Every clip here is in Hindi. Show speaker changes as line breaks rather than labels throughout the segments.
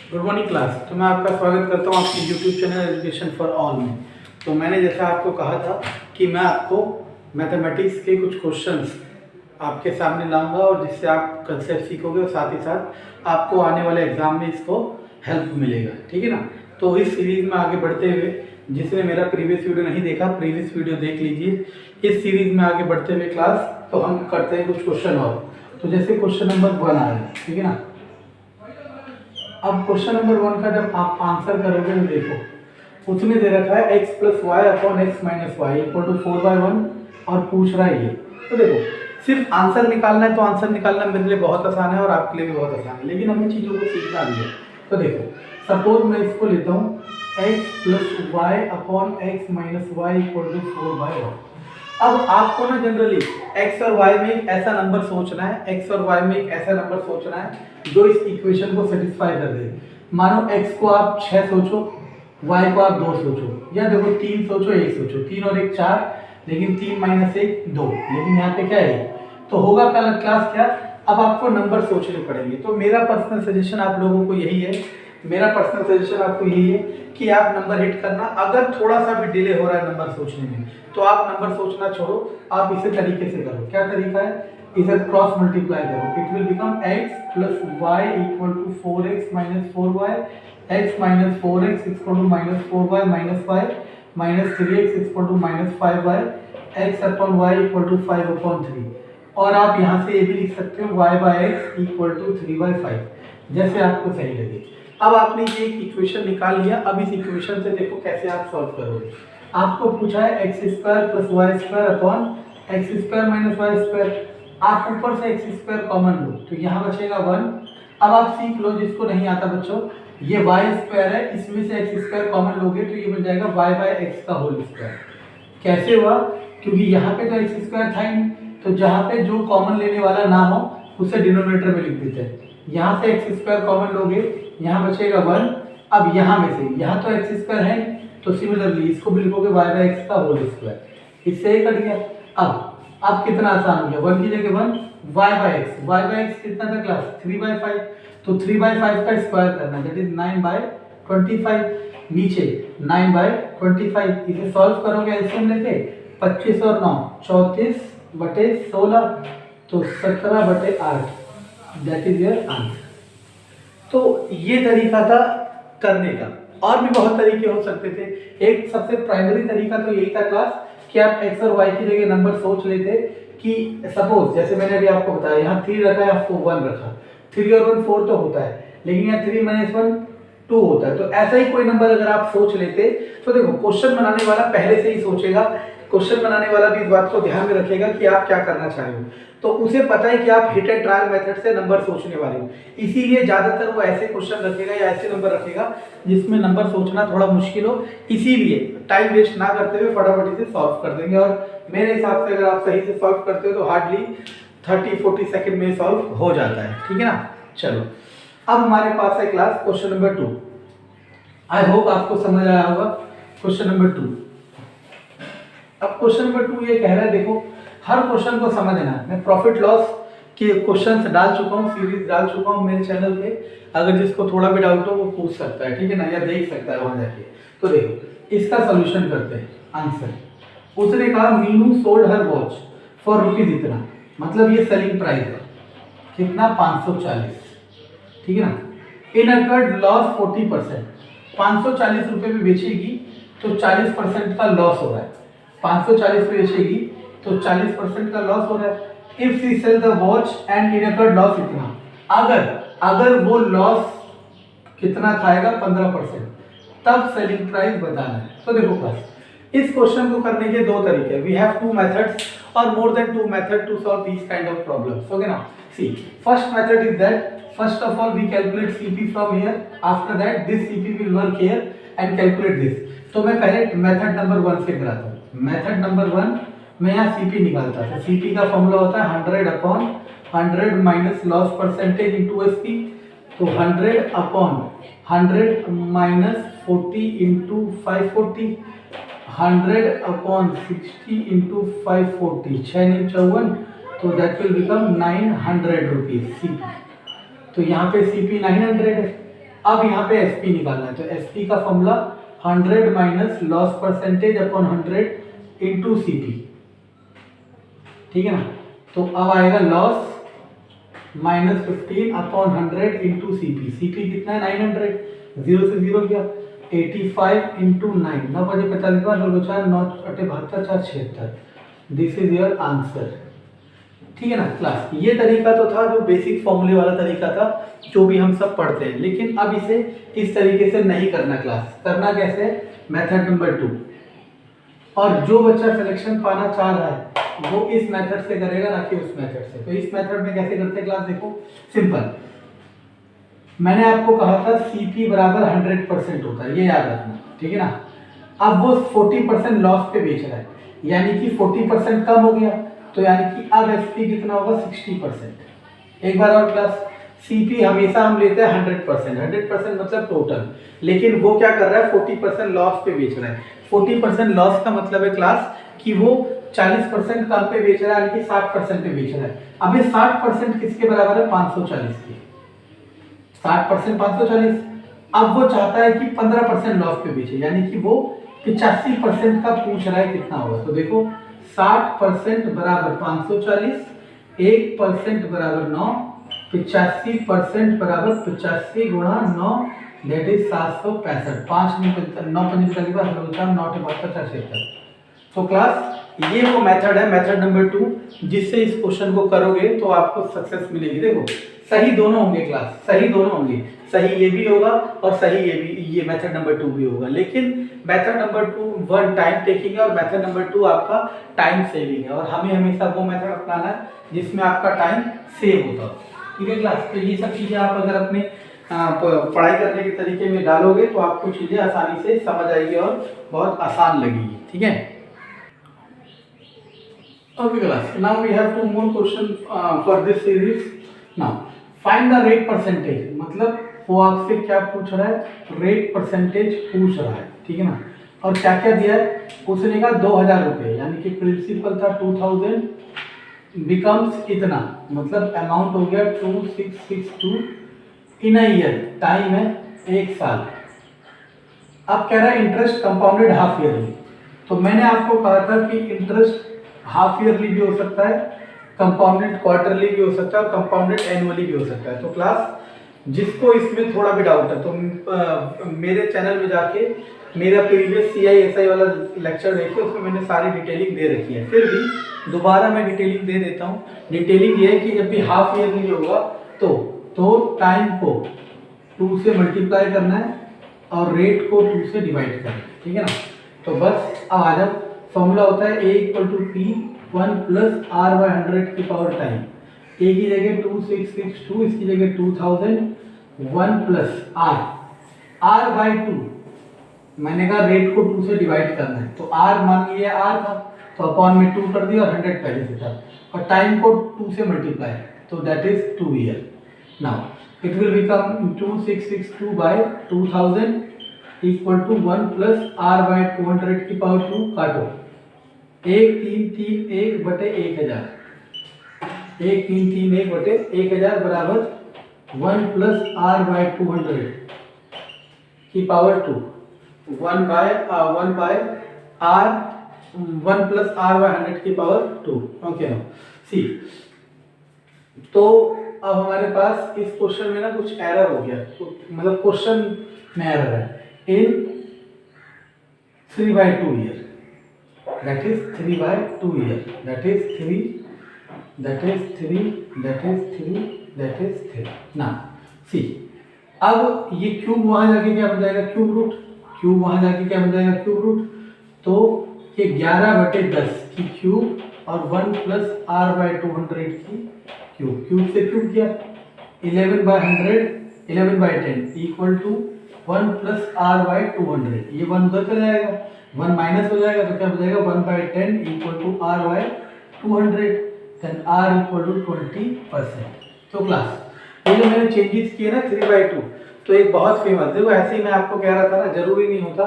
Good morning class. तो मैं आपका स्वागत करता हूँ आपके YouTube channel education for all में। तो मैंने जैसा आपको कहा था कि मैं आपको मैथमेटिक्स के कुछ क्वेश्चंस आपके सामने लाऊंगा और जिससे आप कंसेप्ट सीखोगे और साथ ही साथ आपको आने वाले एग्जाम में इसको हेल्प मिलेगा, ठीक है ना। तो इस सीरीज़ में आगे बढ़ते हुए, जिसने मेरा प्रीवियस वीडियो नहीं देखा, प्रीवियस वीडियो देख लीजिए। इस सीरीज़ में आगे बढ़ते हुए क्लास तो हम करते हैं कुछ क्वेश्चन और। तो जैसे क्वेश्चन नंबर 1 आया, ठीक है ना। अब क्वेश्चन नंबर 1 का जब आप आंसर करोगे तो देखो, उसमें दे रखा है x plus y upon x minus y equal to 4/1 और पूछ रहा है ये। तो देखो, सिर्फ आंसर निकालना है तो आंसर निकालना मेरे लिए बहुत आसान है और आपके लिए भी बहुत आसान है, लेकिन हमें चीज़ों को सीखना भी है। तो देखो, सपोज मैं इसको लेता हूँ x plus y upon x minus y equal to 4/1। अब आपको ना जनरली x और y में एक ऐसा नंबर सोचना है, x और y में एक ऐसा नंबर सोचना है जो इस इक्वेशन को सेटिस्फाई कर दे। मानो x को आप 6 सोचो, y को आप 2 सोचो, या देखो 3 सोचो 1 सोचो, 3 और 1 4, लेकिन 3 माइनस 1 2, लेकिन यहाँ पे क्या है, तो होगा कल क्लास क्या। अब आपको नंबर सोचने पड़ेंगे। तो मेरा पर्सनल सजेशन आप लोगों को यही है, मेरा पर्सनल सजेशन आपको यही है कि आप नंबर हिट करना। अगर थोड़ा सा भी डिले हो रहा है नंबर सोचने में तो आप नंबर सोचना छोड़ो, आप इसे तरीके से करो। क्या तरीका है, इधर क्रॉस मल्टीप्लाई करो, it will become x plus y equal to 4x minus 4y, x minus 4x equal to minus 4y minus y minus 3x equal to minus 5y, x upon y equal to 5/3। और आप यहाँ से ये भी लिख सकते हो y by x equal to 3/5, जैसे आपको सही लगे। अब आपने ये एक इक्वेशन निकाल लिया। अब इस इक्वेशन से देखो कैसे आप सॉल्व करोगे। आपको पूछा है x square plus y square upon x square minus y square. आप ऊपर से एक्स स्क्वायर कॉमन लो तो यहाँ बचेगा 1। अब आप सीख लो, जिसको नहीं आता बच्चों, ये वाई स्क्वायर है, इसमें से एक्स स्क्वायर कॉमन लोगे तो ये बन जाएगा वाई बाई एक्स का होल स्क्वायर। कैसे हुआ, क्योंकि यहाँ पे तो एक्स स्क्वायर था ही नहीं, तो जहाँ पे जो कॉमन लेने वाला ना हो उसे डिनोमिनेटर में लिख देते हैं। यहाँ से एक्स स्क्वायर कॉमन लोगे, यहाँ बचेगा 1। अब यहाँ में से, यहाँ तो एक्स स्क्वायर है तो सिमिलरली इसको भी लिखोगे वाई बाई एक्स का होल स्क्वायर। इससे ही कट गया। अब कितना आसान हो गया, 1 की जगह 1, वाई बाई एक्स कितना था क्लास, 3/5। तो 3/5 का स्क्वायर करना, दैट इज 9/25। नीचे 9/25, इसे सॉल्व करोगे एलसीएम लेके, 25 और 9 34/16, तो 17/8, दैट इज योर आंसर। तो ये तरीका था करने का, और भी बहुत तरीके हो सकते थे। एक सबसे प्राइमरी तरीका तो यही था क्लास कि आप x और y की जगह नंबर सोच लेते कि सपोज जैसे मैंने अभी आपको बताया, यहाँ 3 रखा है, आपको 1 रखा, 3 और 1 4 तो होता है, लेकिन यहाँ 3 - 1 2 होता है। तो ऐसा ही कोई नंबर अगर आप सोच लेते तो देखो, क्वेश्चन बनाने वाला पहले से ही सोचेगा, क्वेश्चन बनाने वाला भी इस बात को ध्यान में रखेगा कि आप क्या करना चाह रहे हो, तो उसे पता है कि आप हिट एंड ट्रायल मेथड से नंबर सोचने वाले हो। इसीलिए ज्यादातर वो ऐसे क्वेश्चन रखेगा या ऐसे नंबर रखेगा जिसमें नंबर सोचना थोड़ा मुश्किल हो। इसीलिए टाइम वेस्ट ना करते हुए फटाफट इसे सॉल्व कर देंगे, और मेरे हिसाब से अगर आप सही से सॉल्व करते हो तो हार्डली 30-40 सेकंड में सॉल्व हो जाता है, ठीक है ना। चलो, अब हमारे पास है class question number 2। I hope आपको समझ आया होगा क्वेश्चन नंबर 2। अब क्वेश्चन नंबर 2 ये कह रहा है, देखो हर क्वेश्चन को समझना है। मैं प्रॉफिट लॉस के क्वेश्चंस डाल चुका हूँ, सीरीज डाल चुका हूँ मेरे चैनल पे, अगर जिसको थोड़ा भी डाउट हो वो पूछ सकता है, ठीक है ना, या देख सकता है वहां जाके। तो देखो इसका सोल्यूशन करते हैं। आंसर उसने कहा Meenu sold her watch for rupees इतना, मतलब ये सेलिंग प्राइस है कितना, 540, ठीक है ना। इन अकर्ड लॉस 40%, 540 रुपये में बेचेगी तो 40% का लॉस हो रहा है। 540 में बेचेगी तो 40% का लॉस हो रहा है। If she sell the watch and incurred loss इतना, अगर वो लॉस कितना खाएगा, 15%, तब सेलिंग प्राइस बताना है। तो देखो क्लास, इस क्वेश्चन को करने के 2 तरीके, वी हैव 2 मेथड्स और more than 2 method to solve this kind of problems, okay ना। See, first method is that first of all we calculate CP from here, after that this CP will work here and calculate this। तो मैं पहले मेथड नंबर 1 से कराता हूँ। मेथड नंबर 1 मैं यहाँ CP निकालता हूँ। CP का फॉर्मूला होता है 100/100 minus loss percentage into SP, तो 100/100 माइनस 40 इंटू 540, 100/60 इंटू 540, 6 × 54, तो that will become 900 rupees CP। तो यहाँ पे CP 900 है, अब यहाँ पे एसपी निकालना है, तो एसपी का formula 100 minus loss percentage upon 100 into CP, ठीक है ना। तो अब आएगा loss minus 15 upon 100 into CP, CP कितना है 900, 0 से 0 गया, 85 इंटू 9, 9 बजे 45 बार 9 4 9 8 72 4 76, दिस इज योर आंसर, ठीक है ना क्लास। ये तरीका तो था जो बेसिक फॉर्मूले वाला तरीका था जो भी हम सब पढ़ते हैं, लेकिन अब इसे इस तरीके से नहीं करना क्लास। करना कैसे, मेथड नंबर 2, और जो बच्चा सिलेक्शन पाना चाह रहा है वो इस मेथड से करेगा, ना कि उस मेथड से। तो इस मेथड में कैसे करते हैं क्लास, देखो सिंपल, मैंने आपको कहा था सीपी बराबर 100% होता है, ये याद रखना, ठीक है ना। अब वो 40% लॉस पे बेच रहा है, यानी कि 40% कम हो गया, तो यानी कि अब एसपी कितना होगा 60%। एक बार और क्लास, सीपी हमेशा हम लेते हैं 100%, 100% मतलब टोटल, लेकिन वो क्या कर रहा है 40% लॉस पे बेच रहा है। 40% लॉस का मतलब है क्लास कि वो 40% कम पे बेच रहा है, यानी कि 60% पे बेच रहा है। अब ये 60% किसके बराबर है, 540 के, 60% 540। अब वो चाहता है कि 15% लॉस पे बेचे, यानी कि वो 85% का पूछ रहा है, कितना होगा। तो देखो 60% बराबर 540, 1% बराबर 9, 85% बराबर 85 गुणा 9 दैट इज 765, 5 9 5 9 तो क्लास ये वो मेथड है, मेथड नंबर 2, जिससे इस क्वेश्चन को करोगे तो आपको सक्सेस मिलेगी। देखो सही दोनों होंगे क्लास, सही दोनों होंगे, सही ये भी होगा और सही ये भी, ये मेथड नंबर 2 भी होगा, लेकिन method number 2 one time taking है और मेथड नंबर 2 आपका टाइम सेविंग है, और हमें हमेशा वो मेथड अपनाना है जिसमें आपका टाइम सेव होता हो, ठीक है क्लास। तो ये सब चीज़ें आप अगर अपने पढ़ाई करने के तरीके में डालोगे तो आपको चीज़ें आसानी से समझ आएगी और बहुत आसान लगेगी, ठीक है। Okay class, now we have two more questions for this series. Now find the rate percentage, मतलब वो आपसे क्या पूछ रहा है, रेट परसेंटेज पूछ रहा है, ठीक है ना। और क्या क्या दिया है, उसने कहा 2000 रुपये, यानी कि प्रिंसिपल था 2000 बिकम्स इतना, मतलब अमाउंट हो गया 2662 इन अ ईयर, टाइम है 1 साल। अब कह रहा है इंटरेस्ट कंपाउंडेड हाफ ईयरली, तो मैंने आपको कहा था कि इंटरेस्ट हाफ ईयरली भी हो सकता है, कंपाउंडेड क्वार्टरली भी हो सकता है और कंपाउंडेड एनुअली भी हो सकता है। तो क्लास जिसको इसमें थोड़ा भी डाउट है तो मेरे चैनल में जाके मेरा प्रीवियस CISI वाला लेक्चर देखिए, उसमें मैंने सारी डिटेलिंग दे रखी है, फिर भी दोबारा मैं डिटेलिंग दे देता हूँ। डिटेलिंग ये है कि जब भी हाफ ईयरली होगा तो टाइम को 2 से मल्टीप्लाई करना है और रेट को 2 से डिवाइड करना है, ठीक है ना। तो बस अब आ जाओ, फॉर्मूला होता है A = P1 + R/100 की पावर टाइम, A की जगह 2662, इसकी जगह 2000, 1 + R/2, मैंने कहा रेट को 2 से डिवाइड करना है, तो R मान लिया R था तो अपॉन में 2 कर दिया और 100 पहले से था, और टाइम को 2 से मल्टीप्लाई, तो that is 2 year. Now it will become 2662/2000 equal to 1 + R/200 की पावर 2, काटो 1331/1000, 1331/1000 बराबर 1 + R/200 की पावर 2, 1 + R/100 की पावर 2। ओके नो सी, तो अब हमारे पास इस क्वेश्चन में ना कुछ एरर हो गया, तो मतलब क्वेश्चन में एरर है, in 3/2 year, that is 3/2 year, that is 3, that is 3, that is 3, that is 3। ना सी, अब ये क्यूब वहां जाके क्या बन जाएगा, क्यूब रूट, क्यूब वहां जाके क्या बन जाएगा, क्यूब रूट, तो ये 11/10 की क्यूब और 1 + R/200 की क्यूब, क्यूब से क्यूब किया 11/100, 11/10 इक्वल टू 1 + R/200, ये 1 उधर चला जाएगा, 1 माइनस हो जाएगा, तो क्या हो जाएगा 1/10 equal to R/200, then R = 20%। तो क्लास ये जो मैंने चेंजेस किए ना 3/2, तो एक बहुत फेमस, देखो ऐसे ही मैं आपको कह रहा था ना, जरूरी नहीं होता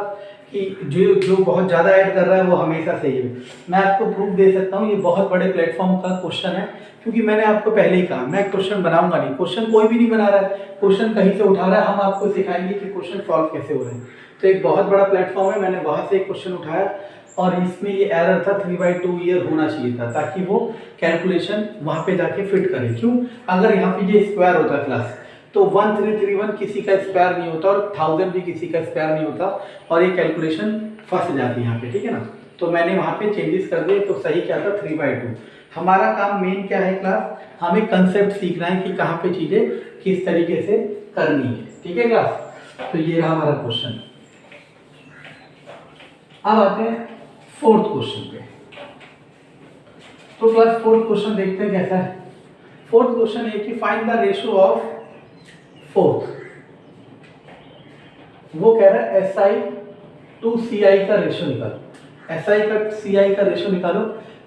कि जो जो बहुत ज़्यादा ऐड कर रहा है वो हमेशा सही है। मैं आपको प्रूफ दे सकता हूँ, ये बहुत बड़े प्लेटफॉर्म का क्वेश्चन है, क्योंकि मैंने आपको पहले ही कहा मैं क्वेश्चन बनाऊंगा नहीं, क्वेश्चन कोई भी नहीं बना रहा है, क्वेश्चन कहीं से उठा रहा है, हम आपको सिखाएंगे कि क्वेश्चन सॉल्व कैसे हो रहे हैं। तो एक बहुत बड़ा प्लेटफॉर्म है, मैंने वहाँ से एक क्वेश्चन उठाया और इसमें ये एरर था 3/2 ईयर होना चाहिए था, ताकि वो कैलकुलेशन वहाँ पे जाके फिट करे। क्यों? अगर यहाँ पे ये स्क्वायर होता क्लास तो 1331 किसी का स्क्वायर नहीं होता और 1000 भी किसी का स्क्वायर नहीं होता और ये कैलकुलेशन फंस जाती है यहाँ पे, ठीक है ना। तो मैंने वहाँ पे चेंजेस कर दिए, तो सही क्या था 3/2। हमारा काम मेन क्या है क्लास, हमें कंसेप्ट सीखना है कि कहाँ पे चीज़ें किस तरीके से करनी है, ठीक है क्लास। तो ये रहा हमारा क्वेश्चन। अब आते हैं फोर्थ क्वेश्चन पे। तो क्लास फोर्थ क्वेश्चन देखते हैं कैसा है। फोर्थ क्वेश्चन है कि find the ratio of fourth. वो कह रहा है SI टू CI का रेशियो निकालो। SI का CI का रेशियो निकालो।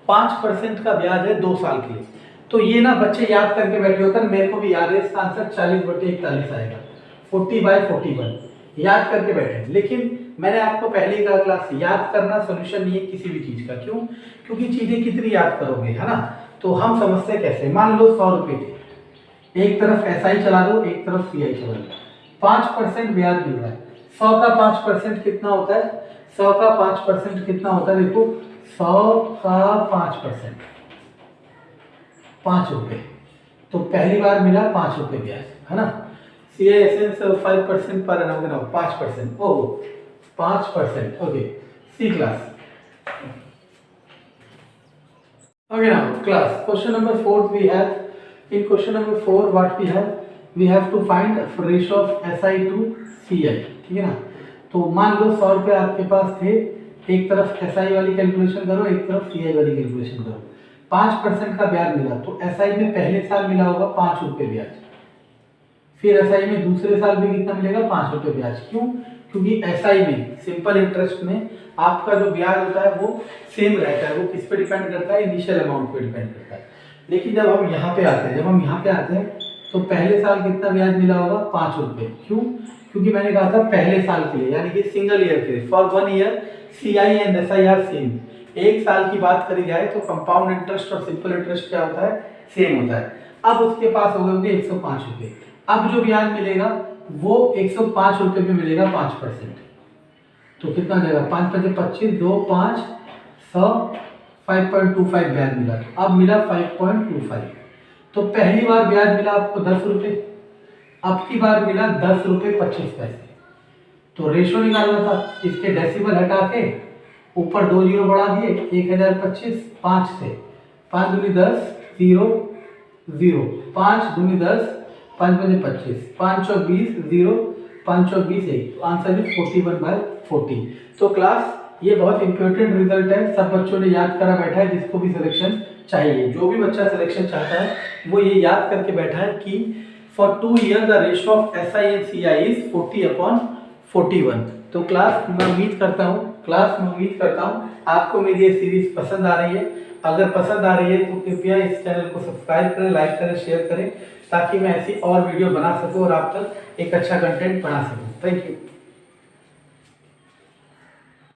5% का ब्याज है 2 साल के लिए। तो ये ना बच्चे याद करके बैठे होते हैं, मेरे को भी याद है, इसका आंसर 40/41 आएगा, 40/41 याद करके बैठे। लेकिन मैंने आपको पहले ही कहा क्लास, याद करना सोल्यूशन नहीं है किसी भी चीज का। क्यों? क्योंकि चीजें कितनी याद करोगे, है ना। तो हम समझते कैसे, मान लो 100 रुपए थे, एक तरफ SI चला दो, एक तरफ CI चला दो, 5% ब्याज मिल रहा है। 100 का 5% कितना होता है? 100 का 5% कितना होता है? देखो 100 का 5% 5 रुपए। तो पहली बार मिला 5 रुपए ब्याज, है ना। CI एसेंस 5% पर एनम 5%, oh 5%, okay. See class, okay now class question number 4 we have, in question number 4 what we have to find ratio of SI to CI, ठीक है ना। तो मान लो 100 रुपये आपके पास थे, एक तरफ SI वाली कैलकुलेशन करो, एक तरफ CI वाली कैलकुलेशन करो। 5% का ब्याज मिला, तो SI में पहले साल मिला होगा 5 रुपये ब्याज, फिर SI में दूसरे साल भी कितना मिलेगा? 5 रुपये ब्याज। क्यों? क्योंकि SI में सिंपल इंटरेस्ट में आपका जो ब्याज होता है वो सेम रहता है, वो किस पे डिपेंड करता है? इनिशियल अमाउंट पे डिपेंड करता है। लेकिन जब हम यहाँ पे आते हैं, तो पहले साल कितना ब्याज मिला होगा? 5 रुपये। क्यों? क्योंकि मैंने कहा था पहले साल के लिए, यानी कि सिंगल ईयर के लिए, for 1 year CI and SI are same. एक साल की बात करी जाए तो कंपाउंड इंटरेस्ट और सिंपल इंटरेस्ट क्या होता है? सेम होता है। अब उसके पास हो गए 105 रुपये। अब जो ब्याज मिलेगा वो 105 रुपये पे मिलेगा 5%। तो कितना जाएगा? 5 × 25, 2 5 100, 5.25 ब्याज मिला। अब मिला 5.25। तो पहली बार ब्याज मिला आपको 10 रुपये, अब की बार मिला 10 रुपये 25 पैसे। तो रेशो निकालना था, इसके डेसिमल हटा के ऊपर 2 जीरो बढ़ा दिए, 1025 5 से, 5 दूनी 10 0 0, 5 दूनी 10, 5 × 25, 5 × 20 0, 5 × 20 1, तो आंसर इज 41/40। तो क्लास ये बहुत इंपॉर्टेंट रिजल्ट है, सब बच्चों ने याद करा बैठा है। जिसको भी सिलेक्शन चाहिए, जो भी बच्चा सिलेक्शन चाहता है वो ये याद करके बैठा है कि for 2 year the ratio of SI and CI is 40/41। तो क्लास मैं उम्मीद करता हूँ आपको मेरी ये सीरीज पसंद आ रही है। अगर पसंद आ रही है तो कृपया इस चैनल को सब्सक्राइब करें, लाइक करें, शेयर करें, ताकि मैं ऐसी और वीडियो बना सकूं और आप तक एक अच्छा कंटेंट बना सकूं। Thank you.